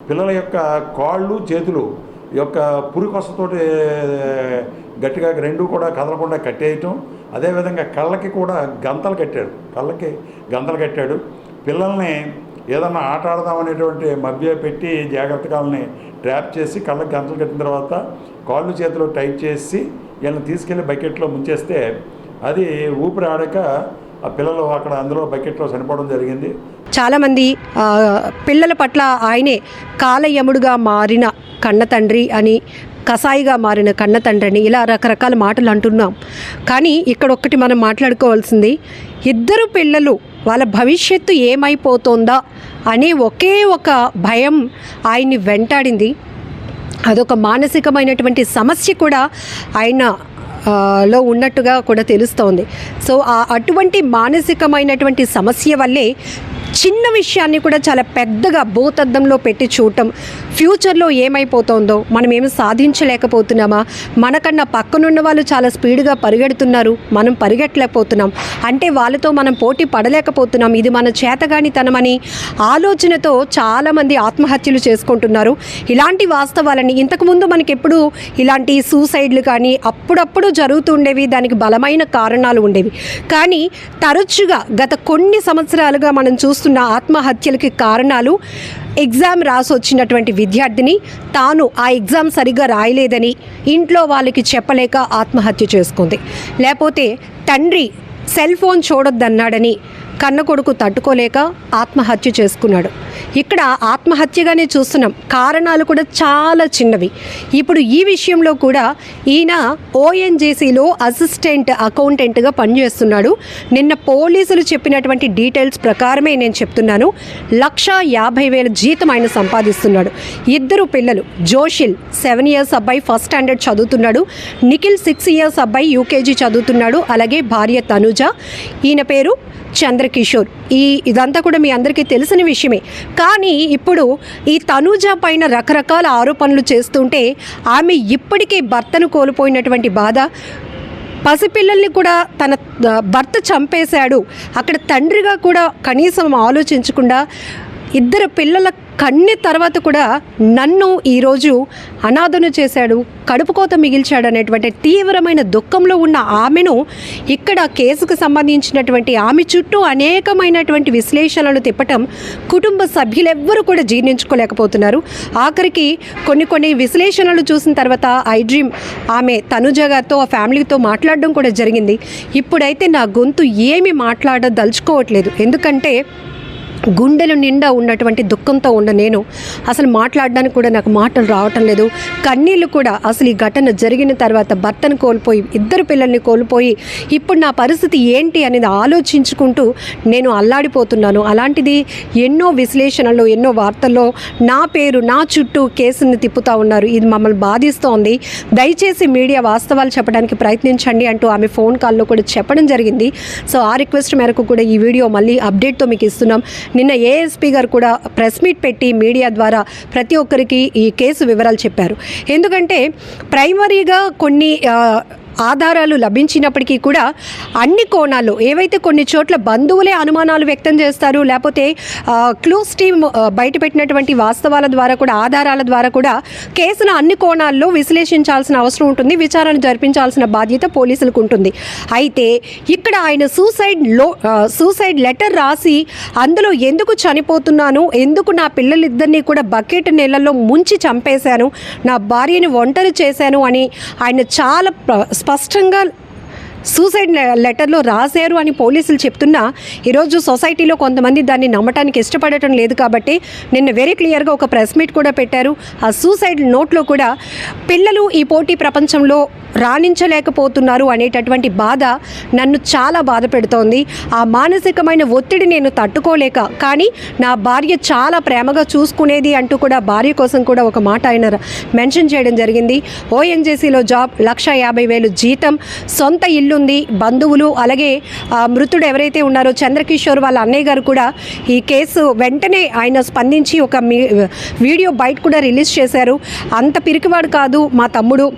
పిల్లల యొక్క కాళ్ళు చేతులు యొక్క పురికొసతోటి గట్టిగా రెండు కూడా కదలకుండా కట్టేయటం, అదేవిధంగా కళ్ళకి కూడా గంతలు కట్టాడు, కళ్ళకి గంతలు కట్టాడు. పిల్లల్ని ఏదన్నా ఆట ఆడదామనేటువంటి మభ్య పెట్టి జాగ్రత్తగా వాళ్ళని ట్రాప్ చేసి కళ్ళకి గంతలు కట్టిన తర్వాత కాళ్ళు చేతులు టైట్ చేసి వీళ్ళని తీసుకెళ్ళి బకెట్లో ముంచేస్తే అది ఊపిరి ఆడక ఆ పిల్లలు అక్కడ అందులో బకెట్లో చనిపోవడం జరిగింది. చాలామంది పిల్లల పట్ల ఆయనే కాలయముడుగా మారిన కన్న తండ్రి అని, కసాయిగా మారిన కన్న తండ్రిని, ఇలా రకరకాల మాటలు అంటున్నాం. కానీ ఇక్కడ ఒక్కటి మనం మాట్లాడుకోవాల్సింది, ఇద్దరు పిల్లలు వాళ్ళ భవిష్యత్తు ఏమైపోతుందా అనే ఒకే ఒక భయం ఆయన్ని వెంటాడింది. అదొక మానసికమైనటువంటి సమస్య కూడా ఆయన లో ఉన్నట్టుగా కూడా తెలుస్తోంది. సో అటువంటి మానసికమైనటువంటి సమస్య వల్లే చిన్న విషయాన్ని కూడా చాలా పెద్దగా భూతద్దంలో పెట్టి చూడటం, ఫ్యూచర్లో ఏమైపోతుందో, మనం ఏమి సాధించలేకపోతున్నామా, మనకన్నా పక్కనున్న వాళ్ళు చాలా స్పీడ్గా పరిగెడుతున్నారు, మనం పరిగెట్టలేకపోతున్నాం, అంటే వాళ్ళతో మనం పోటీ పడలేకపోతున్నాం, ఇది మన చేతగానితనమని ఆలోచనతో చాలామంది ఆత్మహత్యలు చేసుకుంటున్నారు. ఇలాంటి వాస్తవాలని ఇంతకుముందు మనకి ఎప్పుడు ఇలాంటి సూసైడ్లు కానీ అప్పుడప్పుడు జరుగుతుండేవి, దానికి బలమైన కారణాలు ఉండేవి. కానీ తరచుగా గత కొన్ని సంవత్సరాలుగా మనం చూస్తున్న ఆత్మహత్యలకి కారణాలు ఎగ్జామ్ రాసి వచ్చినటువంటి విద్యార్థిని తాను ఆ ఎగ్జామ్ సరిగ్గా రాయలేదని ఇంట్లో వాళ్ళకి చెప్పలేక ఆత్మహత్య చేసుకుంది, లేకపోతే తండ్రి సెల్ ఫోన్ చూడొద్దన్నాడని కన్న కొడుకు తట్టుకోలేక ఆత్మహత్య చేసుకున్నాడు. ఇక్కడ ఆత్మహత్యగానే చూస్తున్నాం, కారణాలు కూడా చాలా చిన్నవి. ఇప్పుడు ఈ విషయంలో కూడా ఈయన ఓఎన్జీసీలో అసిస్టెంట్ అకౌంటెంట్గా పనిచేస్తున్నాడు. నిన్న పోలీసులు చెప్పినటువంటి డీటెయిల్స్ ప్రకారమే నేను చెప్తున్నాను, 1,50,000 జీతం ఆయన సంపాదిస్తున్నాడు. ఇద్దరు పిల్లలు, జోషిల్ 7 ఇయర్స్ అబ్బాయి ఫస్ట్ స్టాండర్డ్ చదువుతున్నాడు, నిఖిల్ 6 ఇయర్స్ అబ్బాయి యూకేజీ చదువుతున్నాడు, అలాగే భార్య తనుజ, ఈయన పేరు చంద్రకిషోర్. ఇదంతా కూడా మీ అందరికీ తెలిసిన విషయమే. కానీ ఇప్పుడు ఈ తనూజ పైన రకరకాల ఆరోపణలు చేస్తుంటే ఆమె ఇప్పటికే భర్తను కోల్పోయినటువంటి బాధ, పసిపిల్లల్ని కూడా తన భర్త చంపేశాడు, అక్కడ తండ్రిగా కూడా కనీసం ఆలోచించకుండా ఇద్దరు పిల్లల కన్ని తర్వాత కూడా నన్ను ఈరోజు అనాథను చేశాడు, కడుపుకోత మిగిల్చాడు అనేటువంటి తీవ్రమైన దుఃఖంలో ఉన్న ఆమెను ఇక్కడ కేసుకు సంబంధించినటువంటి ఆమె చుట్టూ అనేకమైనటువంటి విశ్లేషణలు తిప్పటం కుటుంబ సభ్యులెవ్వరూ కూడా జీర్ణించుకోలేకపోతున్నారు. ఆఖరికి కొన్ని విశ్లేషణలు చూసిన తర్వాత ఐ డ్రీమ్ ఆమె తనుజ గారితో ఆ ఫ్యామిలీతో మాట్లాడడం కూడా జరిగింది. ఇప్పుడైతే నా గొంతు ఏమి మాట్లాడదలుచుకోవట్లేదు, ఎందుకంటే గుండెలు నిండా ఉన్నటువంటి దుఃఖంతో ఉన్న నేను అసలు మాట్లాడడానికి కూడా నాకు మాటలు రావటం లేదు. కన్నీళ్ళు కూడా అసలు ఈ ఘటన జరిగిన తర్వాత భర్తను కోల్పోయి ఇద్దరు పిల్లల్ని కోల్పోయి ఇప్పుడు నా పరిస్థితి ఏంటి అనేది ఆలోచించుకుంటూ నేను అల్లాడిపోతున్నాను. అలాంటిది ఎన్నో విశ్లేషణలు, ఎన్నో వార్తల్లో నా పేరు, నా చుట్టూ కేసుని తిప్పుతూ ఉన్నారు. ఇది మమ్మల్ని బాధిస్తోంది, దయచేసి మీడియా వాస్తవాలు చెప్పడానికి ప్రయత్నించండి అంటూ ఆమె ఫోన్ కాల్లో కూడా చెప్పడం జరిగింది. సో ఆ రిక్వెస్ట్ మేరకు కూడా ఈ వీడియో మళ్ళీ అప్డేట్తో మీకు ఇస్తున్నాం. నిన్న ఏఎస్పీ గారు కూడా ప్రెస్ మీట్ పెట్టి మీడియా ద్వారా ప్రతి ఒక్కరికి ఈ కేసు వివరాలు చెప్పారు. ఎందుకంటే ప్రైమరీగా కొన్ని ఆధారాలు లభించినప్పటికీ కూడా అన్ని కోణాల్లో ఏవైతే కొన్ని చోట్ల బంధువులే అనుమానాలు వ్యక్తం చేస్తారు, లేకపోతే క్లూస్ టీమ్ బయటపెట్టినటువంటి వాస్తవాల ద్వారా కూడా, ఆధారాల ద్వారా కూడా కేసును అన్ని కోణాల్లో విశ్లేషించాల్సిన అవసరం ఉంటుంది, విచారణ జరిపించాల్సిన బాధ్యత పోలీసులకు ఉంటుంది. అయితే ఇక్కడ ఆయన సూసైడ్ లెటర్ రాసి అందులో ఎందుకు చనిపోతున్నాను, ఎందుకు నా పిల్లలిద్దరినీ కూడా బకెట్ నీళ్ళల్లో ముంచి చంపేశాను, నా భార్యని ఒంటరి చేశాను అని ఆయన చాలా స్పష్టంగా సూసైడ్ లెటర్లో రాశారు అని పోలీసులు చెప్తున్నా ఈరోజు సొసైటీలో కొంతమంది దాన్ని నమ్మటానికి ఇష్టపడటం లేదు. కాబట్టి నిన్న వెరీ క్లియర్గా ఒక ప్రెస్ మీట్ కూడా పెట్టారు. ఆ సూసైడ్ నోట్లో కూడా పిల్లలు ఈ పోటీ ప్రపంచంలో రాణించలేకపోతున్నారు అనేటటువంటి బాధ నన్ను చాలా బాధ పెడుతోంది. ఆ మానసికమైన ఒత్తిడి నేను తట్టుకోలేక, కానీ నా భార్య చాలా ప్రేమగా చూసుకునేది అంటూ కూడా భార్య కోసం కూడా ఒక మాట ఆయన మెన్షన్ చేయడం జరిగింది. ఓఎన్జీసీలో జాబ్, 1,50,000 జీతం, సొంత ఇల్లుంది, బంధువులు, అలాగే మృతుడు ఎవరైతే ఉన్నారో చంద్రకిషోర్ వాళ్ళ అన్నయ్య గారు కూడా ఈ కేసు వెంటనే ఆయన స్పందించి ఒక వీడియో బయట కూడా రిలీజ్ చేశారు. అంత పిరికివాడు కాదు మా తమ్ముడు,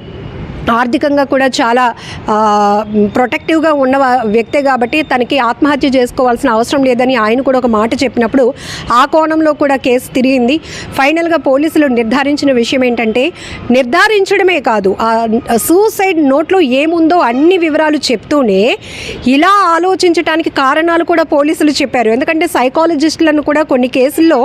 ఆర్థికంగా కూడా చాలా ప్రొటెక్టివ్గా ఉన్న వ్యక్తే కాబట్టి తనకి ఆత్మహత్య చేసుకోవాల్సిన అవసరం లేదని ఆయన కూడా ఒక మాట చెప్పినప్పుడు ఆ కోణంలో కూడా కేసు తిరిగింది. ఫైనల్గా పోలీసులు నిర్ధారించిన విషయం ఏంటంటే, నిర్ధారించడమే కాదు, ఆ సూసైడ్ నోట్లో ఏముందో అన్ని వివరాలు చెప్తూనే ఇలా ఆలోచించడానికి కారణాలు కూడా పోలీసులు చెప్పారు. ఎందుకంటే సైకాలజిస్టులను కూడా కొన్ని కేసుల్లో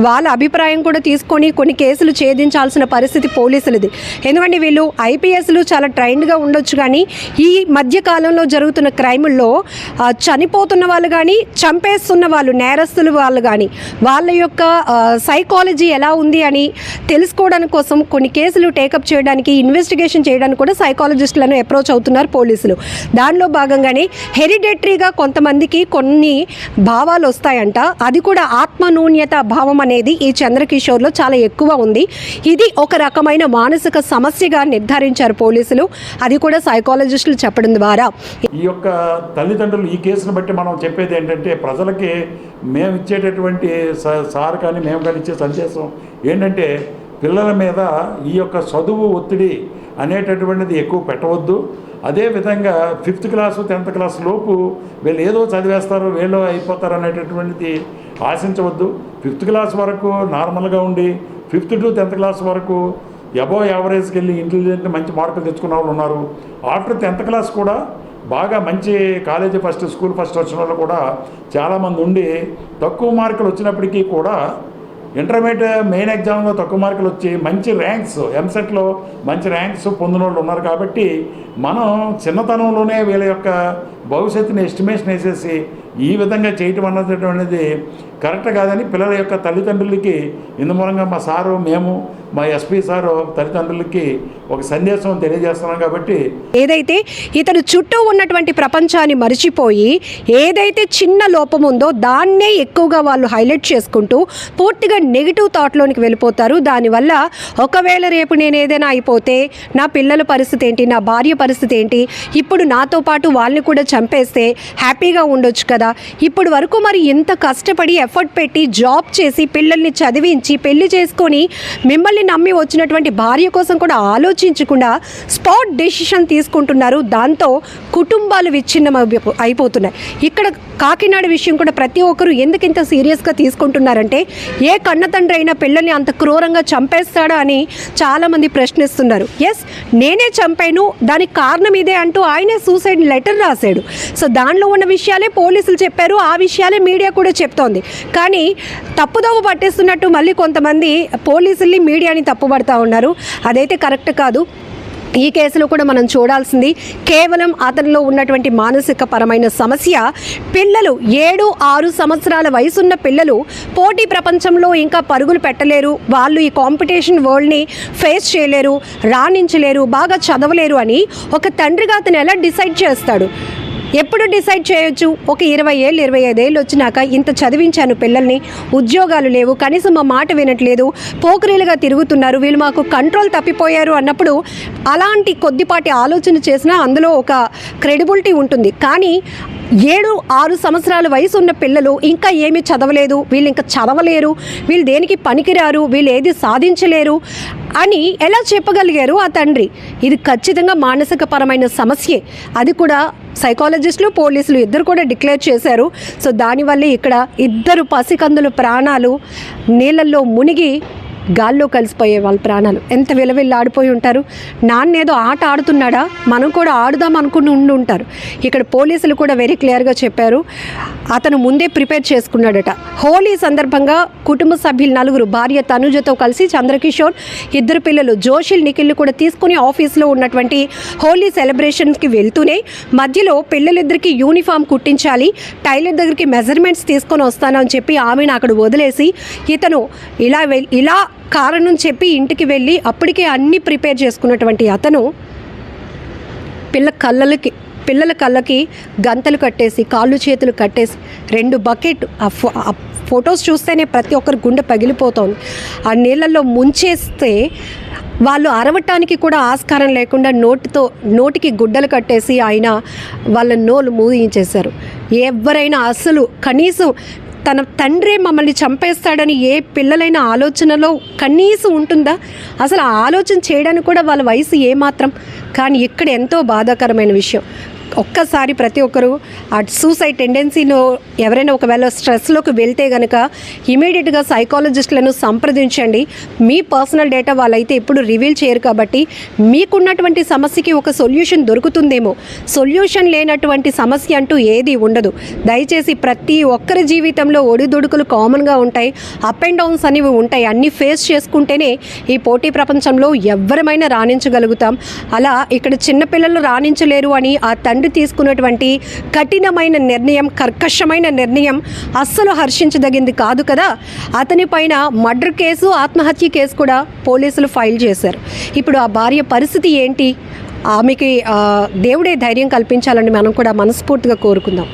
వాళ్ళ అభిప్రాయం కూడా తీసుకొని కొన్ని కేసులు ఛేదించాల్సిన పరిస్థితి పోలీసులది. ఎందుకంటే వీళ్ళు ఐపీఎస్లు చాలా ట్రైన్డ్గా ఉండొచ్చు, కానీ ఈ మధ్య కాలంలో జరుగుతున్న క్రైముల్లో చనిపోతున్న వాళ్ళు కానీ చంపేస్తున్న వాళ్ళు నేరస్తులు వాళ్ళు కానీ వాళ్ళ యొక్క సైకాలజీ ఎలా ఉంది అని తెలుసుకోవడానికి కోసం కొన్ని కేసులు టేకప్ చేయడానికి, ఇన్వెస్టిగేషన్ చేయడానికి కూడా సైకాలజిస్టులను అప్రోచ్ అవుతున్నారు పోలీసులు. దానిలో భాగంగానే హెరిడేటరీగా కొంతమందికి కొన్ని భావాలు వస్తాయంట. అది కూడా ఆత్మన్యూన్యత భావం అనేది ఈ చంద్రకిషోర్లో చాలా ఎక్కువ ఉంది. ఇది ఒక రకమైన మానసిక సమస్యగా నిర్ధారించారు పోలీసులు. అది కూడా సైకాలజిస్టులు చెప్పడం ద్వారా. ఈ యొక్క తల్లిదండ్రులు ఈ కేసును బట్టి మనం చెప్పేది ఏంటంటే, ప్రజలకి మేము ఇచ్చేటటువంటి సార్ కానీ మేము కానీ ఇచ్చే సందేశం ఏంటంటే, పిల్లల మీద ఈ యొక్క చదువు ఒత్తిడి అనేటటువంటిది ఎక్కువ పెట్టవద్దు. అదేవిధంగా 5th క్లాసు 10th క్లాస్ లోపు వీళ్ళు ఏదో చదివేస్తారు, వీళ్ళు అయిపోతారు అనేటటువంటిది ఆశించవద్దు. 5th క్లాస్ వరకు నార్మల్గా ఉండి 5th to 10th క్లాస్ వరకు అబోవ్ యావరేజ్కి వెళ్ళి ఇంటెలిజెంట్ మంచి మార్కులు తెచ్చుకున్న వాళ్ళు ఉన్నారు. ఆఫ్టర్ 10th క్లాస్ కూడా బాగా మంచి కాలేజీ ఫస్ట్, స్కూల్ ఫస్ట్ వచ్చిన వాళ్ళు కూడా చాలామంది ఉండి తక్కువ మార్కులు వచ్చినప్పటికీ కూడా ఇంటర్మీడియట్ మెయిన్ ఎగ్జామ్లో తక్కువ మార్కులు వచ్చి మంచి ర్యాంక్స్, ఎంసెట్లో మంచి ర్యాంక్స్ పొందిన వాళ్ళు ఉన్నారు. కాబట్టి మనం చిన్నతనంలోనే వీళ్ళ యొక్క భవిష్యత్తుని ఎస్టిమేషన్ వేసేసి ఈ విధంగా చేయటం అన్నటువంటిది కరెక్ట్ కాదని పిల్లల యొక్క తల్లిదండ్రులకి ఇందు మూలంగా మా సారు, మేము, మా ఎస్పీ సారు తల్లిదండ్రులకి ఒక సందేశం తెలియజేస్తున్నాం. కాబట్టి ఏదైతే ఇతను చుట్టూ ఉన్నటువంటి ప్రపంచాన్ని మరిచిపోయి ఏదైతే చిన్న లోపం ఉందో దాన్నే ఎక్కువగా వాళ్ళు హైలైట్ చేసుకుంటూ పూర్తిగా నెగిటివ్ థాట్లోనికి వెళ్ళిపోతారు. దానివల్ల ఒకవేళ రేపు నేను ఏదైనా అయిపోతే నా పిల్లల పరిస్థితి ఏంటి, నా భార్య పరిస్థితి ఏంటి, ఇప్పుడు నాతో పాటు వాళ్ళని కూడా చంపేస్తే హ్యాపీగా ఉండొచ్చు కదా, ఇప్పుడు వరకు మరి ఇంత కష్టపడి ఎఫర్ట్ పెట్టి జాబ్ చేసి పిల్లల్ని చదివించి పెళ్లి చేసుకొని మిమ్మల్ని నమ్మి వచ్చినటువంటి భార్య కోసం కూడా ఆలోచించకుండా స్పాట్ డెసిషన్ తీసుకుంటున్నారు. దాంతో కుటుంబాలు విచ్ఛిన్నం అయిపోతున్నాయి. ఇక్కడ కాకినాడ విషయం కూడా ప్రతి ఒక్కరు ఎందుకు ఇంత సీరియస్గా తీసుకుంటున్నారంటే, ఏ కన్నతండ్రి అయినా పిల్లల్ని అంత క్రూరంగా చంపేస్తాడా అని చాలామంది ప్రశ్నిస్తున్నారు. ఎస్, నేనే చంపాను, దానికి కారణం ఇదే అంటూ ఆయనే సూసైడ్ లెటర్ రాశాడు. సో దానిలో ఉన్న విషయాలే పోలీసులు చెప్పారు, ఆ విషయాలే మీడియా కూడా చెప్తోంది. కానీ తప్పుదోవ పట్టేస్తున్నట్టు మళ్ళీ కొంతమంది పోలీసుల్ని మీడియాని తప్పుపడతా ఉన్నారు. అదైతే కరెక్ట్ కాదు. ఈ కేసులో కూడా మనం చూడాల్సింది కేవలం అతనిలో ఉన్నటువంటి మానసిక పరమైన సమస్య. పిల్లలు 7-6 సంవత్సరాల వయసున్న పిల్లలు పోటీ ప్రపంచంలో ఇంకా పరుగులు పెట్టలేరు, వాళ్ళు ఈ కాంపిటీషన్ వరల్డ్ని ఫేస్ చేయలేరు, రాణించలేరు, బాగా చదవలేరు అని ఒక తండ్రిగా అతను ఎలా డిసైడ్ చేస్తాడు? ఎప్పుడు డిసైడ్ చేయొచ్చు? ఒక 20 ఏళ్ళు 25 ఏళ్ళు వచ్చినాక ఇంత చదివించాను పిల్లల్ని, ఉద్యోగాలు లేవు, కనీసం మా మాట వినట్లేదు, పోకరీలుగా తిరుగుతున్నారు, వీళ్ళు మాకు కంట్రోల్ తప్పిపోయారు అన్నప్పుడు అలాంటి కొద్దిపాటి ఆలోచన చేసినా అందులో ఒక క్రెడిబిలిటీ ఉంటుంది. కానీ 7-6 సంవత్సరాల వయసు ఉన్న పిల్లలు ఇంకా ఏమీ చదవలేదు, వీళ్ళు ఇంకా చదవలేరు, వీళ్ళు దేనికి పనికిరారు, వీళ్ళు ఏది సాధించలేరు అని ఎలా చెప్పగలిగారు ఆ తండ్రి? ఇది ఖచ్చితంగా మానసిక పరమైన సమస్యే. అది కూడా సైకాలజిస్టులు, పోలీసులు ఇద్దరు కూడా డిక్లేర్ చేశారు. సో దానివల్లే ఇక్కడ 2 పసికందుల ప్రాణాలు నీళ్ళల్లో మునిగి గాల్లో కలిసిపోయే వాళ్ళ ప్రాణాలు ఎంత విలవిల్లాడిపోయి ఉంటారు. నాన్నేదో ఆట ఆడుతున్నాడా, మనం కూడా ఆడుదాం అనుకుని ఉండి ఉంటారు. ఇక్కడ పోలీసులు కూడా వెరీ క్లియర్గా చెప్పారు, అతను ముందే ప్రిపేర్ చేసుకున్నాడట. హోలీ సందర్భంగా కుటుంబ సభ్యులు 4, భార్య తనుజతో కలిసి చంద్రకిషోర్, 2 పిల్లలు జోషిల్, నిఖిల్ని కూడా తీసుకుని ఆఫీస్లో ఉన్నటువంటి హోలీ సెలబ్రేషన్స్కి వెళ్తూనే మధ్యలో పిల్లలిద్దరికి యూనిఫామ్ కుట్టించాలి, టైలర్ దగ్గరికి మెజర్మెంట్స్ తీసుకొని వస్తానని చెప్పి ఆమెను అక్కడ వదిలేసి ఇతను ఇలా కారణం చెప్పి ఇంటికి వెళ్ళి అప్పటికే అన్నీ ప్రిపేర్ చేసుకున్నటువంటి అతను పిల్లల కళ్ళకి గంతలు కట్టేసి, కాళ్ళు చేతులు కట్టేసి 2 బకెట్ ఆ ఫొటోస్ చూస్తేనే ప్రతి ఒక్కరి గుండె పగిలిపోతోంది. ఆ నీళ్ళల్లో ముంచేస్తే వాళ్ళు అరవటానికి కూడా ఆస్కారం లేకుండా నోటికి గుడ్డలు కట్టేసి ఆయన వాళ్ళ నోలు మూయించేశారు. ఎవరైనా అసలు కనీసం తన తండ్రే మమ్మల్ని చంపేస్తాడని ఏ పిల్లలైన ఆలోచనలో కనీసం ఉంటుందా? అసలు ఆ ఆలోచన చేయడానికి కూడా వాళ్ళ వయసు ఏమాత్రం. కానీ ఇక్కడ ఎంతో బాధాకరమైన విషయం, ఒక్కసారి ప్రతి ఒక్కరూ ఆ సూసైడ్ టెండెన్సీలో ఎవరైనా ఒకవేళ స్ట్రెస్లోకి వెళ్తే కనుక ఇమీడియట్గా సైకాలజిస్టులను సంప్రదించండి. మీ పర్సనల్ డేటా వాళ్ళైతే ఎప్పుడు రివీల్ చేయరు కాబట్టి మీకున్నటువంటి సమస్యకి ఒక సొల్యూషన్ దొరుకుతుందేమో. సొల్యూషన్ లేనటువంటి సమస్య అంటూ ఏది ఉండదు. దయచేసి ప్రతి ఒక్కరి జీవితంలో ఒడిదుడుకులు కామన్గా ఉంటాయి, అప్ అండ్ డౌన్స్ అనేవి ఉంటాయి. అన్నీ ఫేస్ చేసుకుంటేనే ఈ పోటీ ప్రపంచంలో ఎవరమైనా రాణించగలుగుతాం. అలా ఇక్కడ చిన్నపిల్లలు రాణించలేరు అని ఆ తండ్రి తీసుకున్నటువంటి కఠినమైన నిర్ణయం, కర్కశమైన నిర్ణయం అస్సలు హర్షించదగింది కాదు కదా. అతని పైన మర్డర్ కేసు, ఆత్మహత్య కేసు కూడా పోలీసులు ఫైల్ చేశారు. ఇప్పుడు ఆ భార్య పరిస్థితి ఏంటి? ఆమెకి దేవుడే ధైర్యం కల్పించాలని మనం కూడా మనస్ఫూర్తిగా కోరుకుందాం.